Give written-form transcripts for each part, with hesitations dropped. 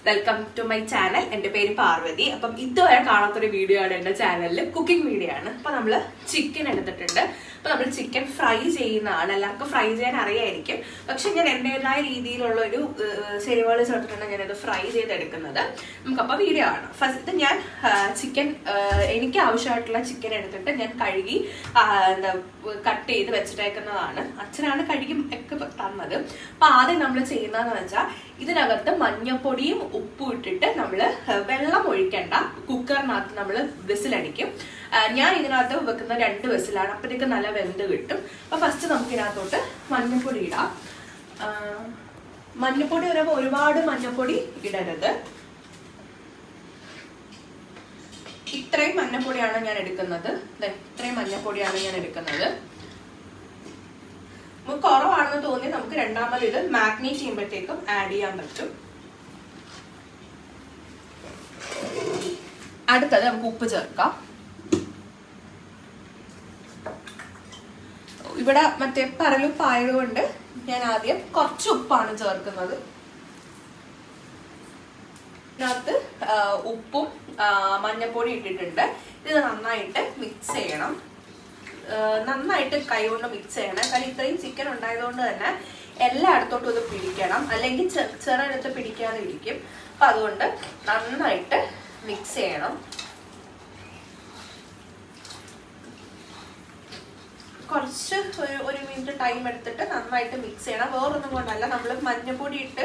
Welcome to my channel. എൻ്റെ പേര് പാർവതി. അപ്പം ഇതുവരെ കാണാത്തൊരു വീഡിയോ ആണ് എൻ്റെ ചാനലിൽ, കുക്കിംഗ് വീഡിയോ ആണ്. അപ്പം നമ്മൾ ചിക്കൻ എടുത്തിട്ടുണ്ട്. അപ്പം നമ്മൾ ചിക്കൻ ഫ്രൈ ചെയ്യുന്നതാണ്. എല്ലാവർക്കും ഫ്രൈ ചെയ്യാൻ അറിയായിരിക്കും, പക്ഷെ ഞാൻ എൻ്റെതായ രീതിയിലുള്ള ഒരു ചേരുവകൾ ചേർത്തിട്ടാണ് ഞാനത് ഫ്രൈ ചെയ്തെടുക്കുന്നത്. നമുക്കപ്പോൾ വീഡിയോ ആണ്. ഫസ്റ്റ് ഞാൻ ചിക്കൻ, എനിക്ക് ആവശ്യമായിട്ടുള്ള ചിക്കൻ എടുത്തിട്ട് ഞാൻ കഴുകി എന്താ കട്ട് ചെയ്ത് വെച്ചിട്ടേക്കുന്നതാണ്. അച്ഛനാണ് കഴുകി ഒക്കെ തന്നത്. അപ്പൊ ആദ്യം നമ്മൾ ചെയ്യുന്നതെന്ന് വെച്ചാൽ ഇതിനകത്ത് മഞ്ഞപ്പൊടിയും ഉപ്പും ഇട്ടിട്ട് നമ്മൾ വെള്ളം ഒഴിക്കേണ്ട, കുക്കറിനകത്ത് നമ്മൾ വിസിലടിക്കും. ഞാൻ ഇതിനകത്ത് വെക്കുന്ന 2 വിസിലാണ്, അപ്പോഴത്തേക്ക് നല്ല വെന്ത് കിട്ടും. അപ്പൊ ഫസ്റ്റ് നമുക്ക് ഇതിനകത്തോട്ട് മഞ്ഞപ്പൊടി ഇടാം. മഞ്ഞപ്പൊടി വരുമ്പോൾ ഒരുപാട് മഞ്ഞപ്പൊടി ഇടരുത്. ഇത്രയും മഞ്ഞപ്പൊടിയാണ് ഞാൻ എടുക്കുന്നത്. ഇത്രയും മഞ്ഞപ്പൊടിയാണ് ഞാൻ എടുക്കുന്നത്. കുറവാണെന്ന് തോന്നി നമുക്ക് രണ്ടാമത് ഇത് മാഗ്നേറ്റ് ചെയ്യുമ്പോഴത്തേക്കും ആഡ് ചെയ്യാൻ പറ്റും. അടുത്തത് നമുക്ക് ഉപ്പ് ചേർക്കാം. ഇവിടെ മറ്റേ പരലുപ്പ് ആയതുകൊണ്ട് ഞാൻ ആദ്യം കുറച്ച് ഉപ്പാണ് ചേർക്കുന്നത്. ഇതിനകത്ത് ഉപ്പും മഞ്ഞപ്പൊടി ഇട്ടിട്ടുണ്ട്. ഇത് നന്നായിട്ട് മിക്സ് ചെയ്യണം. നന്നായിട്ട് കൈ കൊണ്ട് മിക്സ് ചെയ്യണം. കാരണം ഇത്രയും ചിക്കൻ ഉണ്ടായതുകൊണ്ട് തന്നെ എല്ലായിടത്തോട്ടും ഇത് പിടിക്കണം, അല്ലെങ്കിൽ ചെറുത്ത് പിടിക്കാതെ ഇരിക്കും. അപ്പൊ അതുകൊണ്ട് നന്നായിട്ട് മിക്സ് ചെയ്യണം. കുറച്ച് ഒരു മിനിറ്റ് ടൈം എടുത്തിട്ട് നന്നായിട്ട് മിക്സ് ചെയ്യണം. വേറൊന്നും കൊണ്ടല്ല, നമ്മൾ മഞ്ഞപ്പൊടി ഇട്ട്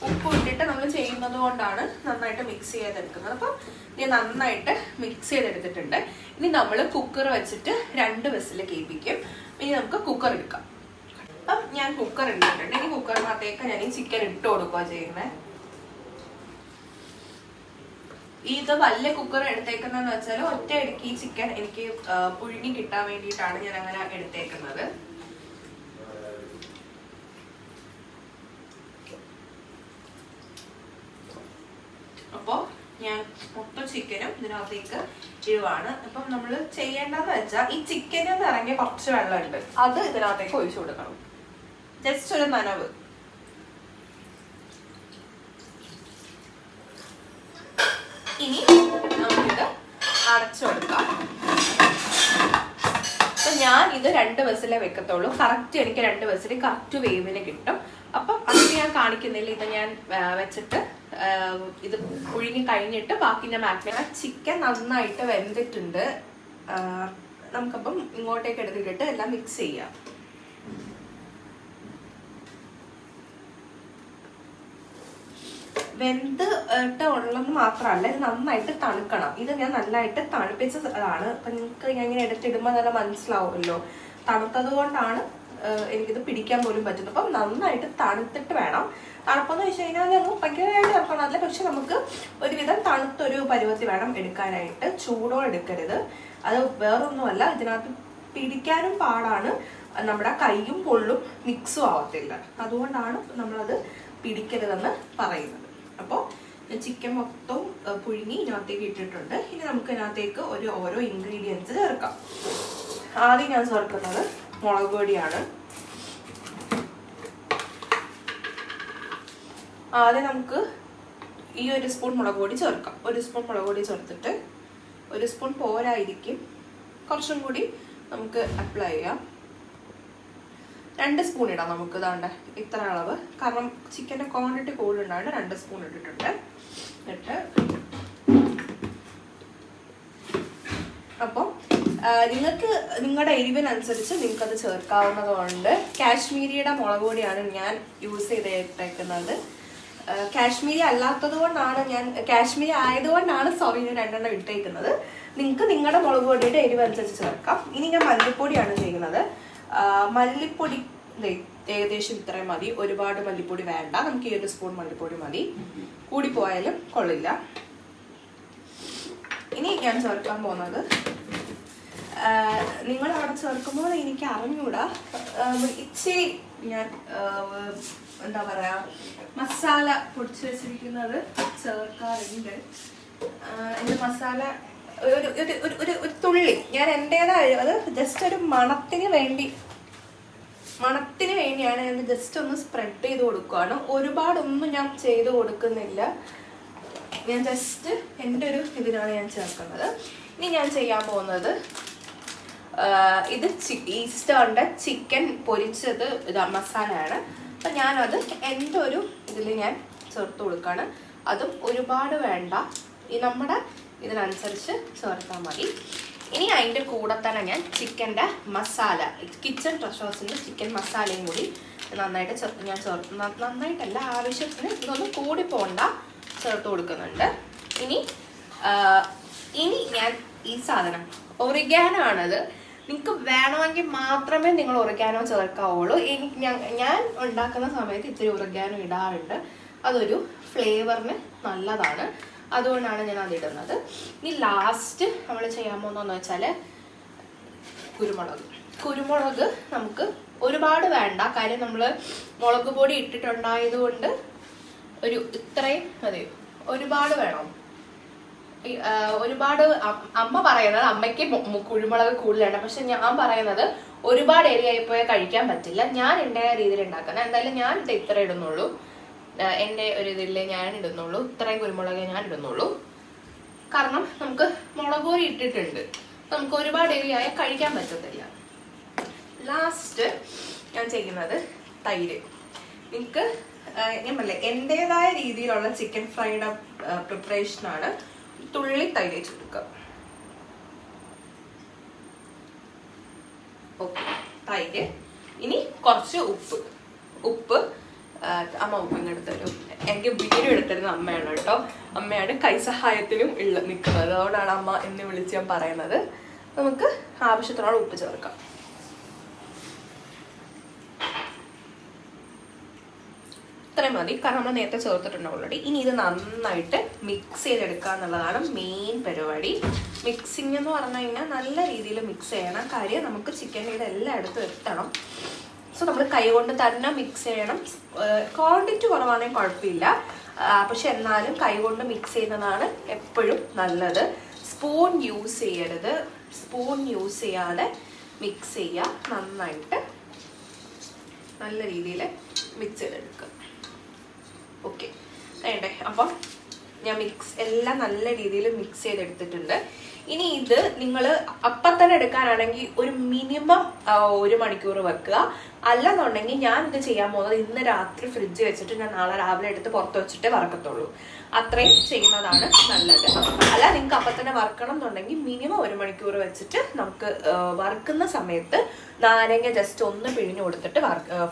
ഉപ്പ് ഇട്ടിട്ട് നമ്മൾ ചെയ്യുന്നത് കൊണ്ടാണ് നന്നായിട്ട് മിക്സ് ചെയ്തെടുക്കുന്നത്. അപ്പം ഞാൻ നന്നായിട്ട് മിക്സ് ചെയ്തെടുത്തിട്ടുണ്ട്. ഇനി നമ്മൾ കുക്കർ വെച്ചിട്ട് 2 വിസിൽ കേൾപ്പിക്കും. ഇനി നമുക്ക് കുക്കർ എടുക്കാം. അപ്പം ഞാൻ കുക്കർ എടുത്തിട്ടുണ്ട്. ഇനി കുക്കറിനകത്തേക്ക് ഞാൻ ഈ ചിക്കൻ ഇട്ട് കൊടുക്കുക ചെയ്യുന്നത്. ഇത് വലിയ കുക്കർ എടുത്തേക്കുന്നതെന്ന് വെച്ചാൽ ഒറ്റയടിക്ക് ഈ ചിക്കൻ എനിക്ക് പുഴുങ്ങി കിട്ടാൻ വേണ്ടിയിട്ടാണ് ഞാൻ അങ്ങനെ എടുത്തേക്കുന്നത്. അപ്പോ ഞാൻ മൊത്തം ചിക്കനും ഇതിനകത്തേക്ക് ഇടുവാണ്. അപ്പം നമ്മൾ ചെയ്യേണ്ടതെന്ന് വെച്ചാൽ ഈ ചിക്കനിൽ നിന്ന് ഇറങ്ങിയ കുറച്ച് വെള്ളമുണ്ട്, അത് ഇതിനകത്തേക്ക് ഒഴിച്ചു കൊടുക്കണം. ജസ്റ്റ് ഒരു നനവ്. ഇനി നമുക്കിത് അടച്ചു കൊടുക്കാം. അപ്പൊ ഞാൻ ഇത് 2 വിസിലേ വെക്കത്തുള്ളൂ. കറക്റ്റ് എനിക്ക് 2 വിസിൽ കറക്റ്റ് വേവിന് കിട്ടും. അപ്പം അത് ഞാൻ കാണിക്കുന്നില്ല. ഇത് ഞാൻ വെച്ചിട്ട് ഇത് പുഴുങ്ങി കഴിഞ്ഞിട്ട് ബാക്കി ഞാൻ മാഗ്നേറ്റ്. ചിക്കൻ നന്നായിട്ട് വെന്തിട്ടുണ്ട്. നമുക്കപ്പം ഇങ്ങോട്ടേക്ക് എടുത്തിട്ട് എല്ലാം മിക്സ് ചെയ്യാം. വെന്ത് ഉള്ളെന്ന് മാത്രമല്ല, ഇത് നന്നായിട്ട് തണുക്കണം. ഇത് ഞാൻ നന്നായിട്ട് തണുപ്പിച്ചതാണ്. അപ്പൊ നിങ്ങൾക്ക് ഞാൻ ഇങ്ങനെ എടുത്തിടുമ്പോൾ നല്ല മനസ്സിലാവുമല്ലോ. തണുത്തത് കൊണ്ടാണ് എനിക്കിത് പിടിക്കാൻ പോലും പറ്റുന്നത്. അപ്പം നന്നായിട്ട് തണുത്തിട്ട് വേണം. തണുപ്പെന്ന് വെച്ച് കഴിഞ്ഞാൽ ഭയങ്കരമായിട്ട് തണുക്കണമല്ല, പക്ഷെ നമുക്ക് ഒരുവിധം തണുത്തൊരു പരുവത്തിൽ വേണം എടുക്കാനായിട്ട്. ചൂടോടെ എടുക്കരുത്. അത് വേറൊന്നുമല്ല, ഇതിനകത്ത് പിടിക്കാനും പാടാണ്. നമ്മുടെ കൈയും പൊള്ളും, മിക്സും ആവത്തില്ല. അതുകൊണ്ടാണ് നമ്മളത് പിടിക്കരുതെന്ന് പറയുന്നത്. അപ്പോൾ ചിക്കൻ മൊത്തം പുഴുങ്ങി ഇതിനകത്തേക്ക് ഇട്ടിട്ടുണ്ട്. ഇനി നമുക്ക് ഇതിനകത്തേക്ക് ഓരോ ഇൻഗ്രീഡിയൻസ് ചേർക്കാം. ആദ്യം ഞാൻ ചേർക്കുന്നത് മുളക് പൊടിയാണ്. ആദ്യം നമുക്ക് ഈ 1 സ്പൂൺ മുളക് പൊടി ചേർക്കാം. 1 സ്പൂൺ മുളക് പൊടി ചേർത്തിട്ട്, 1 സ്പൂൺ പോരായിരിക്കും, കുറച്ചും കൂടി നമുക്ക് അപ്ലൈ ചെയ്യാം. 2 സ്പൂൺ ഇടാം നമുക്ക്. ഇതാണ്ട് ഇത്ര അളവ്, കാരണം ചിക്കൻ്റെ ക്വാണ്ടിറ്റി കൂടുതലുണ്ടാണ്. 2 സ്പൂൺ ഇട്ടിട്ടുണ്ട്. എന്നിട്ട് അപ്പം നിങ്ങൾക്ക് നിങ്ങളുടെ എരിവിനനുസരിച്ച് നിങ്ങൾക്കത് ചേർക്കാവുന്നതുകൊണ്ട് കാശ്മീരിയുടെ മുളക് പൊടിയാണ് ഞാൻ യൂസ് ചെയ്തേക്കുന്നത്. കാശ്മീരി അല്ലാത്തത് കൊണ്ടാണ് കാശ്മീരി ആയതുകൊണ്ടാണ് ഞാൻ 2 ഇട്ടേക്കുന്നത്. നിങ്ങൾക്ക് നിങ്ങളുടെ മുളക് പൊടിയുടെ എരിവനുസരിച്ച് ചേർക്കാം. ഇനി ഞാൻ മല്ലിപ്പൊടിയാണ് ചെയ്യുന്നത്. മല്ലിപ്പൊടി ഏകദേശം ഇത്രയും മതി. ഒരുപാട് മല്ലിപ്പൊടി വേണ്ട. നമുക്ക് 1 സ്പൂൺ മല്ലിപ്പൊടി മതി. കൂടിപ്പോയാലും കൊള്ളില്ല. ഇനി ഞാൻ ചേർക്കാൻ പോകുന്നത്, നിങ്ങൾ അവിടെ ചേർക്കുമ്പോൾ എനിക്ക് അറിഞ്ഞൂടാ, ഇച്ചിരി ഞാൻ എന്താ പറയാ മസാല പൊടിച്ചു വെച്ചിരിക്കുന്നത് ചേർക്കാറുണ്ട്. എൻ്റെ മസാല ഒരു തുള്ളി ഞാൻ എൻ്റെതായ, അത് ജസ്റ്റ് ഒരു മണത്തിന് വേണ്ടിയാണ് ഞാൻ ജസ്റ്റ് ഒന്ന് സ്പ്രെഡ് ചെയ്ത് കൊടുക്കുകയാണ്. ഒരുപാടൊന്നും ഞാൻ ചെയ്ത് കൊടുക്കുന്നില്ല. ഞാൻ ജസ്റ്റ് എൻ്റെ ഒരു ഇതിനാണ് ഞാൻ ചേർക്കുന്നത്. ഇനി ഞാൻ ചെയ്യാൻ പോകുന്നത് ഇത് ഈസ്റ്ററിൻ്റെ ചിക്കൻ പൊരിച്ചത് മസാലയാണ്. അപ്പം ഞാനത് എൻ്റെ ഒരു ഇതിൽ ഞാൻ ചേർത്ത് കൊടുക്കുകയാണ്. അതും ഒരുപാട് വേണ്ട, ഈ നമ്മുടെ ഇതിനനുസരിച്ച് ചേർത്താൽ മതി. ഇനി അതിൻ്റെ കൂടെ തന്നെ ഞാൻ ചിക്കൻ്റെ മസാല, കിച്ചൺ ട്രഷേഴ്സിൻ്റെ ചിക്കൻ മസാലയും കൂടി നന്നായിട്ട് ഞാൻ നന്നായിട്ടല്ല, ആവശ്യത്തിന് ഇതൊന്നും കൂടി പോണ്ട ചേർത്ത് കൊടുക്കുന്നുണ്ട്. ഇനി ഞാൻ ഈ സാധനം ഒറിഗാനോ ആണത്. നിങ്ങൾക്ക് വേണമെങ്കിൽ മാത്രമേ നിങ്ങൾ ഒറിഗാനോ ചേർക്കാവുള്ളൂ. ഞാൻ ഉണ്ടാക്കുന്ന സമയത്ത് ഇത്തിരി ഒറിഗാനോ ഇടാറുണ്ട്. അതൊരു ഫ്ലേവറിന് നല്ലതാണ്, അതുകൊണ്ടാണ് ഞാൻ അതിടുന്നത്. ഇനി ലാസ്റ്റ് നമ്മൾ ചെയ്യാൻ പോകുന്നതെന്ന് വെച്ചാൽ കുരുമുളക് നമുക്ക് ഒരുപാട് വേണ്ട, കാര്യം നമ്മൾ മുളക് പൊടി ഇട്ടിട്ടുണ്ടായതുകൊണ്ട് ഒരു ഇത്രയും മതി. ഒരുപാട് വേണം, ഒരുപാട് അമ്മ പറയുന്നത് അമ്മയ്ക്ക് കുരുമുളക് കൂടുതലാണ്, പക്ഷെ ഞാൻ പറയുന്നത് ഒരുപാട് എരിയായിപ്പോയാൽ കഴിക്കാൻ പറ്റില്ല. ഞാൻ എൻ്റെ രീതിയിൽ ഉണ്ടാക്കുന്നത് എന്തായാലും ഞാൻ ഇത് ഇത്ര ഇടുന്നുള്ളൂ, എൻ്റെ ഒരു ഇതിൽ ഞാൻ ഇടുന്നുള്ളൂ, ഇത്രയും കുരുമുളക് ഞാൻ ഇടുന്നുള്ളൂ. കാരണം നമുക്ക് മുളക് പൊടി ഇട്ടിട്ടുണ്ട്, നമുക്ക് ഒരുപാട് എരിയായാൽ കഴിക്കാൻ പറ്റത്തില്ല. ലാസ്റ്റ് ഞാൻ ചെയ്യുന്നത് തൈര്. നിങ്ങൾക്ക് ഞാൻ പറയില്ലേ, എൻ്റെതായ രീതിയിലുള്ള ചിക്കൻ ഫ്രൈഡ് പ്രിപ്പറേഷനാണ്. തുള്ളി തൈര് വെച്ച് കൊടുക്കുക. ഓക്കെ, തൈര്. ഇനി കുറച്ച് ഉപ്പ് അമ്മ ഉപ്പിങ് എടുത്തരും. എനിക്ക് വീഡിയോ എടുത്തിരുന്ന അമ്മയാണ് കേട്ടോ. അമ്മയാണ് കൈസഹായത്തിനും നിൽക്കുന്നത്, അതുകൊണ്ടാണ് അമ്മ എന്ന് വിളിച്ച് ഞാൻ പറയുന്നത്. നമുക്ക് ആവശ്യത്തിനുള്ള ഉപ്പ് ചേർക്കാം. ഇത്രയും മതി, കാരണം നമ്മൾ നേരത്തെ ചേർത്തിട്ടുണ്ട് ഓൾറെഡി. ഇനി ഇത് നന്നായിട്ട് മിക്സ് ചെയ്തെടുക്കുക എന്നുള്ളതാണ് മെയിൻ പരിപാടി. മിക്സിങ് എന്ന് പറഞ്ഞു കഴിഞ്ഞാൽ നല്ല രീതിയിൽ മിക്സ് ചെയ്യണം. കാര്യം നമുക്ക് ചിക്കൻ ഇതെല്ലാം എടുത്ത് എത്തണം. സോ നമ്മൾ കൈകൊണ്ട് തന്നെ മിക്സ് ചെയ്യണം. ക്വാണ്ടിറ്റി കുറവാണെങ്കിൽ കുഴപ്പമില്ല, പക്ഷെ എന്നാലും കൈകൊണ്ട് മിക്സ് ചെയ്യുന്നതാണ് എപ്പോഴും നല്ലത്. സ്പൂൺ യൂസ് ചെയ്യരുത്. സ്പൂൺ യൂസ് ചെയ്യാതെ മിക്സ് ചെയ്യുക. നന്നായിട്ട് നല്ല രീതിയിൽ മിക്സ് ചെയ്തെടുക്കുക. ഓക്കെ, വേണ്ടേ? അപ്പം ഞാൻ എല്ലാം നല്ല രീതിയിൽ മിക്സ് ചെയ്തെടുത്തിട്ടുണ്ട്. ഇനി ഇത് നിങ്ങൾ അപ്പം തന്നെ എടുക്കാനാണെങ്കിൽ ഒരു മിനിമം 1 മണിക്കൂർ വെക്കുക. അല്ലെന്നുണ്ടെങ്കിൽ ഞാൻ ഇത് ചെയ്യാൻ പോകുന്നത് ഇന്ന് രാത്രി ഫ്രിഡ്ജ് വെച്ചിട്ട് ഞാൻ നാളെ രാവിലെ എടുത്ത് പുറത്ത് വെച്ചിട്ട് വറക്കത്തുള്ളൂ. അത്രയും ചെയ്യുന്നതാണ് നല്ലത്. അല്ല, നിങ്ങൾക്ക് അപ്പം തന്നെ വറക്കണം എന്നുണ്ടെങ്കിൽ മിനിമം 1 മണിക്കൂർ വെച്ചിട്ട് നമുക്ക് വറുക്കുന്ന സമയത്ത് നാരങ്ങ ജസ്റ്റ് ഒന്ന് പിഴിഞ്ഞു കൊടുത്തിട്ട്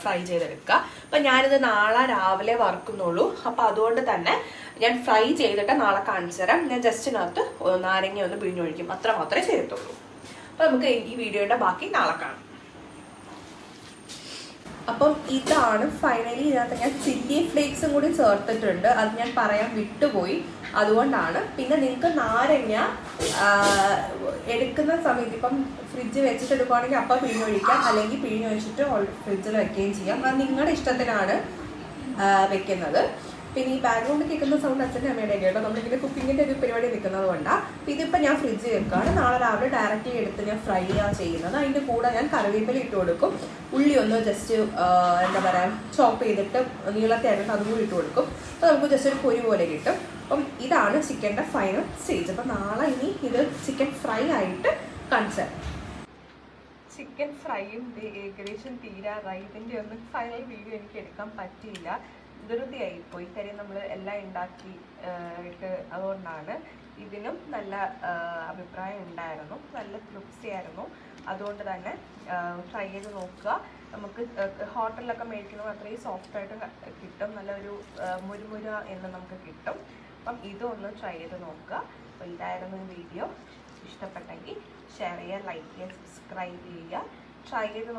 ഫ്രൈ ചെയ്തെടുക്കുക. അപ്പം ഞാനിത് നാളെ രാവിലെ വറുക്കുന്നുള്ളൂ. അപ്പം അതുകൊണ്ട് തന്നെ ഞാൻ ഫ്രൈ ചെയ്തിട്ട് നാളെ കാണിച്ചു തരാം. ഞാൻ ജസ്റ്റിനകത്ത് നാരങ്ങ ഒന്ന് പിഴിഞ്ഞൊഴിക്കും, അത്ര മാത്രമേ ചെയ്യത്തുള്ളൂ. അപ്പം നമുക്ക് ഈ വീഡിയോയുടെ ബാക്കി നാളെ കാണാം. അപ്പം ഇതാണ് ഫൈനലി. ഇതിനകത്ത് ഞാൻ ചില്ലി ഫ്ലേക്സും കൂടി ചേർത്തിട്ടുണ്ട്, അത് ഞാൻ പറയാൻ വിട്ടുപോയി, അതുകൊണ്ടാണ്. പിന്നെ നിങ്ങൾക്ക് നാരങ്ങ എടുക്കുന്ന സമയത്ത് ഇപ്പം ഫ്രിഡ്ജ് വെച്ചിട്ട് എടുക്കുകയാണെങ്കിൽ അപ്പം പിഴിഞ്ഞൊഴിക്കാം, അല്ലെങ്കിൽ പിഴിഞ്ഞൊഴിച്ചിട്ട് ഫ്രിഡ്ജിൽ വെക്കുകയും ചെയ്യാം. അത് നിങ്ങളുടെ ഇഷ്ടത്തിനാണ് വെക്കുന്നത്. പിന്നെ ഈ ബാക്ക്ഗ്രൗണ്ട് കേൾക്കുന്ന സൗണ്ട് അച്ഛൻ്റെ അമ്മയുടെ കേട്ടോ, നമ്മളിങ്ങനെ കുക്കിങ്ങിൻ്റെ ഒരു പരിപാടി നിൽക്കുന്നത് കൊണ്ടാണ്. ഇതിപ്പോൾ ഞാൻ ഫ്രിഡ്ജ് വെക്കുകയാണ്. നാളെ രാവിലെ ഡയറക്റ്റ്ലി എടുത്ത് ഞാൻ ഫ്രൈ ചെയ്യുന്നത്. അതിൻ്റെ കൂടെ ഞാൻ കറിവേപ്പില ഇട്ട് കൊടുക്കും. ഉള്ളി ഒന്ന് ജസ്റ്റ് എന്താ പറയുക ചോപ്പ് ചെയ്തിട്ട് നീളത്തെ ആയിട്ട് അതും കൂടി ഇട്ട് കൊടുക്കും. അപ്പോൾ നമുക്ക് ജസ്റ്റ് ഒരു പൊരി പോലെ കിട്ടും. അപ്പം ഇതാണ് ചിക്കൻ്റെ ഫൈനൽ സ്റ്റേജ്. അപ്പം നാളെ ഇനി ഇത് ചിക്കൻ ഫ്രൈ ആയിട്ട് കാണിച്ചു. ചിക്കൻ ഫ്രൈയും ഏകദേശം തീരാറായി. ഇതിൻ്റെ ഒന്നും ഫൈനൽ വീഡിയോ എനിക്ക് എടുക്കാൻ പറ്റിയില്ല, ധൃതിയായിപ്പോയി. കാര്യം നമ്മൾ എല്ലാം ഉണ്ടാക്കി അതുകൊണ്ടാണ്. ഇതിനും നല്ല അഭിപ്രായം ഉണ്ടായിരുന്നു, നല്ല തൃപ്തിയായിരുന്നു. അതുകൊണ്ട് തന്നെ ട്രൈ ചെയ്ത് നോക്കുക. നമുക്ക് ഹോട്ടലിലൊക്കെ മേടിക്കുന്നത് അത്രയും സോഫ്റ്റായിട്ട് കിട്ടും, നല്ലൊരു മുരുമുര എന്ന് നമുക്ക് കിട്ടും. അപ്പം ഇതൊന്ന് ട്രൈ ചെയ്ത് നോക്കുക. അപ്പോൾ ഇതായിരുന്നു വീഡിയോ. ഇഷ്ടപ്പെട്ടെങ്കിൽ ഷെയർ ചെയ്യുക, ലൈക്ക് ചെയ്യുക, സബ്സ്ക്രൈബ് ചെയ്യുക. ട്രൈ ചെയ്ത്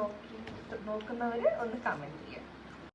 നോക്കുന്നവർ ഒന്ന് കമൻറ്റ് ചെയ്യുക.